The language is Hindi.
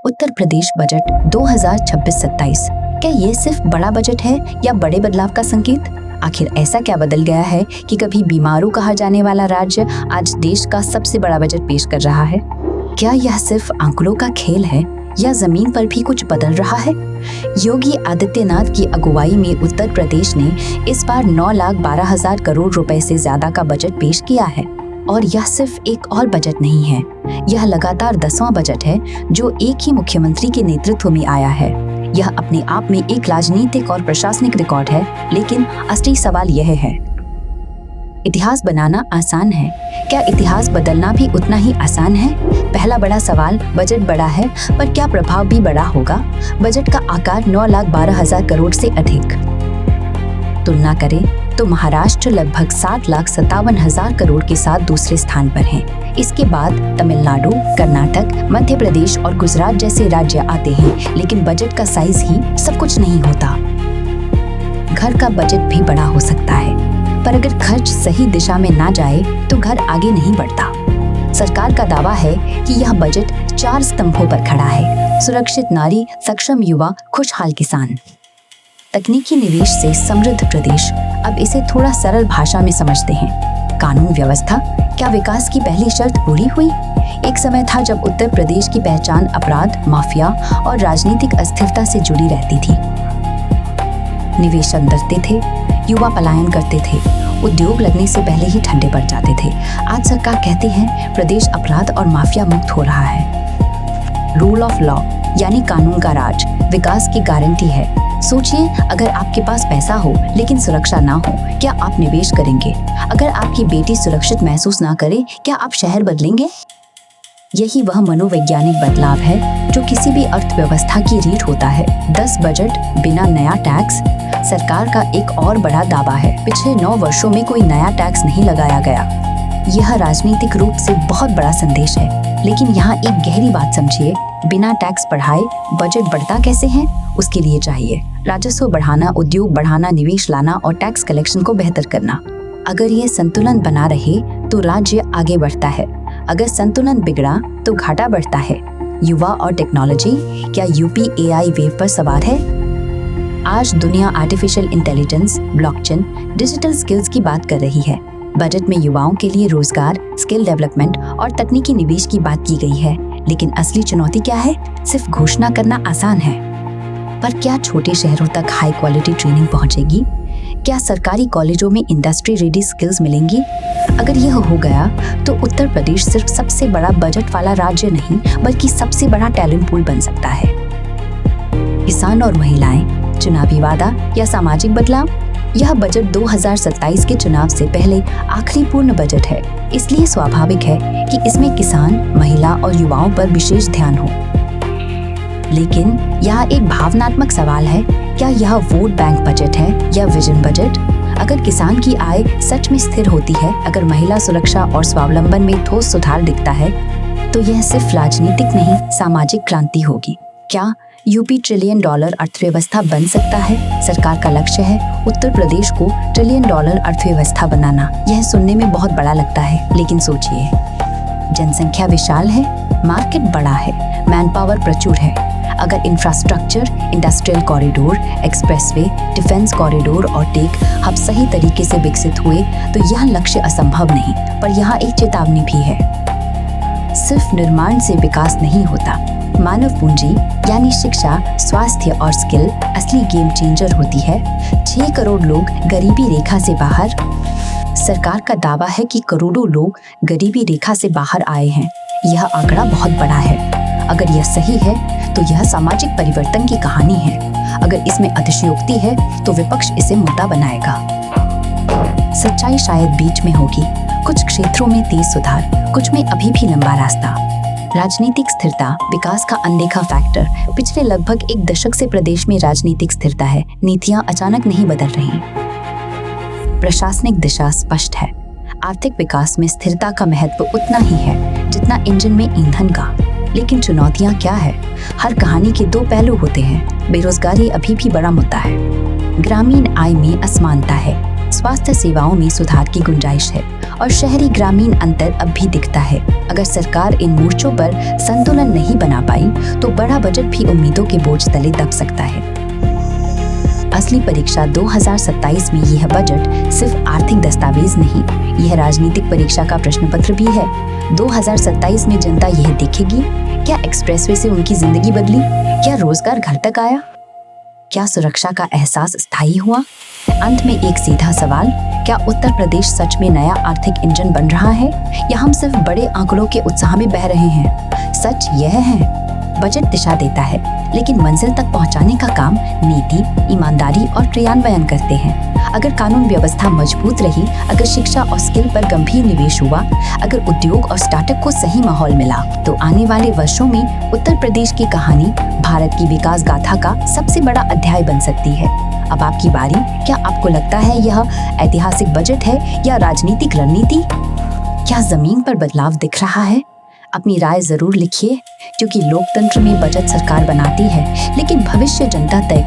उत्तर प्रदेश बजट 2026-27। क्या ये सिर्फ बड़ा बजट है या बड़े बदलाव का संकेत? आखिर ऐसा क्या बदल गया है कि कभी बीमारू कहा जाने वाला राज्य आज देश का सबसे बड़ा बजट पेश कर रहा है? क्या यह सिर्फ आंकड़ों का खेल है या जमीन पर भी कुछ बदल रहा है? योगी आदित्यनाथ की अगुवाई में उत्तर प्रदेश ने इस बार 9,12,000 करोड़ रुपए से ज्यादा का बजट पेश किया है। और यह सिर्फ एक और बजट नहीं है, यह लगातार 10वां बजट है जो एक ही मुख्यमंत्री के नेतृत्व में आया है। यह अपने आप में एक राजनीतिक और प्रशासनिक रिकॉर्ड है, लेकिन असली सवाल यह है, इतिहास बनाना आसान है, क्या इतिहास बदलना भी उतना ही आसान है? पहला बड़ा सवाल, बजट बड़ा है पर क्या प्रभाव भी बड़ा होगा? बजट का आकार 9,12,000 करोड़ से अधिक। तुलना करें तो महाराष्ट्र लगभग 7,57,000 करोड़ के साथ दूसरे स्थान पर है। इसके बाद तमिलनाडु, कर्नाटक, मध्य प्रदेश और गुजरात जैसे राज्य आते हैं, लेकिन बजट का साइज ही सब कुछ नहीं होता। घर का बजट भी बड़ा हो सकता है, पर अगर खर्च सही दिशा में ना जाए तो घर आगे नहीं बढ़ता। सरकार का दावा है कि यह बजट 4 स्तंभों पर खड़ा है: सुरक्षित नारी, सक्षम युवा, खुशहाल किसान। तकनीकी निवेश से समृद्ध प्रदेश। अब इसे थोड़ा सरल भाषा में समझते हैं। कानून व्यवस्था, क्या विकास की पहली शर्त पूरी हुई? एक समय था जब उत्तर प्रदेश की पहचान अपराध, माफिया और राजनीतिक अस्थिरता से जुड़ी रहती थी। निवेशक डरते थे, युवा पलायन करते थे, उद्योग लगने से पहले ही ठंडे पड़ जाते थे। आज सरकार कहती है प्रदेश अपराध और माफिया मुक्त हो रहा है। रूल ऑफ लॉ यानी कानून का राज विकास की गारंटी है। सोचिए, अगर आपके पास पैसा हो लेकिन सुरक्षा ना हो, क्या आप निवेश करेंगे? अगर आपकी बेटी सुरक्षित महसूस ना करे, क्या आप शहर बदलेंगे? यही वह मनोवैज्ञानिक बदलाव है जो किसी भी अर्थव्यवस्था की रीढ़ होता है। 10 बजट बिना नया टैक्स। सरकार का एक और बड़ा दावा है, पिछले 9 वर्षों में कोई नया टैक्स नहीं लगाया गया। यह राजनीतिक रूप से बहुत बड़ा संदेश है, लेकिन यहाँ एक गहरी बात समझिए, बिना टैक्स बढ़ाए बजट बढ़ता कैसे है? उसके लिए चाहिए राजस्व बढ़ाना, उद्योग बढ़ाना, निवेश लाना और टैक्स कलेक्शन को बेहतर करना। अगर ये संतुलन बना रहे तो राज्य आगे बढ़ता है, अगर संतुलन बिगड़ा तो घाटा बढ़ता है। युवा और टेक्नोलॉजी, क्या यूपी AI वेव पर सवार है? आज दुनिया artificial intelligence, blockchain, digital skills की बात कर रही है। बजट में युवाओं के लिए रोजगार, स्किल डेवलपमेंट और तकनीकी निवेश की बात की गई है, लेकिन असली चुनौती क्या है? सिर्फ घोषणा करना आसान है, पर क्या छोटे शहरों तक हाई क्वालिटी ट्रेनिंग पहुंचेगी? क्या सरकारी कॉलेजों में इंडस्ट्री रेडी स्किल्स मिलेंगी? अगर यह हो गया तो उत्तर प्रदेश सिर्फ सबसे बड़ा बजट वाला राज्य नहीं, बल्कि सबसे बड़ा टैलेंट पूल बन सकता है। किसान और महिलाएं, चुनावी वादा या सामाजिक बदलाव? यह बजट 2027 के चुनाव से पहले आखिरी पूर्ण बजट है, इसलिए स्वाभाविक है कि इसमें किसान, महिला और युवाओं पर विशेष ध्यान हो। लेकिन यहाँ एक भावनात्मक सवाल है, क्या यह वोट बैंक बजट है या विजन बजट? अगर किसान की आय सच में स्थिर होती है, अगर महिला सुरक्षा और स्वावलंबन में ठोस सुधार दिखता है, तो यह सिर्फ राजनीतिक नहीं, सामाजिक क्रांति होगी। क्या यूपी $1 ट्रिलियन अर्थव्यवस्था बन सकता है? सरकार का लक्ष्य है उत्तर प्रदेश को $1 ट्रिलियन अर्थव्यवस्था बनाना। यह सुनने में बहुत बड़ा लगता है, लेकिन सोचिए, जनसंख्या विशाल है, मार्केट बड़ा है, मैन पावर प्रचुर है। अगर infrastructure, industrial corridor, expressway, defence corridor और टेक हब सही तरीके से विकसित हुए तो यह लक्ष्य असंभव नहीं, पर यहाँ एक चेतावनी भी है। सिर्फ निर्माण से विकास नहीं होता, मानव पूंजी यानी शिक्षा, स्वास्थ्य और स्किल असली गेम चेंजर होती है। 6 करोड़ लोग गरीबी रेखा से बाहर। सरकार का दावा है कि करोड़ों लोग गरीबी रेखा से बाहर आए हैं। यह आंकड़ा बहुत बड़ा है। अगर यह सही है तो यह सामाजिक परिवर्तन की कहानी है। अगर इसमें अतिशयोक्ति है तो विपक्ष इसे मुद्दा बनाएगा। सच्चाई शायद बीच में होगी, कुछ क्षेत्रों में तेज सुधार, कुछ में अभी भी लंबा रास्ता। राजनीतिक स्थिरता, विकास का अनदेखा फैक्टर। पिछले लगभग 1 दशक से प्रदेश में राजनीतिक स्थिरता है, नीतियां अचानक नहीं बदल रही। प्रशासनिक दिशा स्पष्ट है। आर्थिक विकास में स्थिरता का महत्व उतना ही है जितना इंजन में ईंधन का। लेकिन चुनौतियां क्या है? हर कहानी के 2 पहलू होते हैं। बेरोजगारी अभी भी बड़ा मुद्दा है, ग्रामीण आय में असमानता है, स्वास्थ्य सेवाओं में सुधार की गुंजाइश है और शहरी ग्रामीण अंतर अब भी दिखता है। अगर सरकार इन मोर्चों पर संतुलन नहीं बना पाई तो बड़ा बजट भी उम्मीदों के बोझ तले दब सकता है। असली परीक्षा 2027 में यह बजट सिर्फ आर्थिक दस्तावेज नहीं, यह राजनीतिक परीक्षा का प्रश्न पत्र भी है। 2027 में जनता यह देखेगी, क्या एक्सप्रेसवे से उनकी जिंदगी बदली, क्या रोजगार घर तक आया, क्या सुरक्षा का एहसास स्थायी हुआ। अंत में एक सीधा सवाल, क्या उत्तर प्रदेश सच में नया आर्थिक इंजन बन रहा है या हम सिर्फ बड़े आंकड़ों के उत्साह में बह रहे हैं। सच यह है, बजट दिशा देता है, लेकिन मंजिल तक पहुंचाने का काम नीति, ईमानदारी और क्रियान्वयन करते हैं। अगर कानून व्यवस्था मजबूत रही, अगर शिक्षा और स्किल पर गंभीर निवेश हुआ, अगर उद्योग और स्टार्टअप को सही माहौल मिला, तो आने वाले वर्षों में उत्तर प्रदेश की कहानी भारत की विकास गाथा का सबसे बड़ा अध्याय बन सकती है। अब आपकी बारी, क्या आपको लगता है यह ऐतिहासिक बजट है या राजनीतिक रणनीति? क्या जमीन पर बदलाव दिख रहा है? अपनी राय जरूर लिखिए, क्योंकि लोकतंत्र में बजट सरकार बनाती है, लेकिन भविष्य जनता तय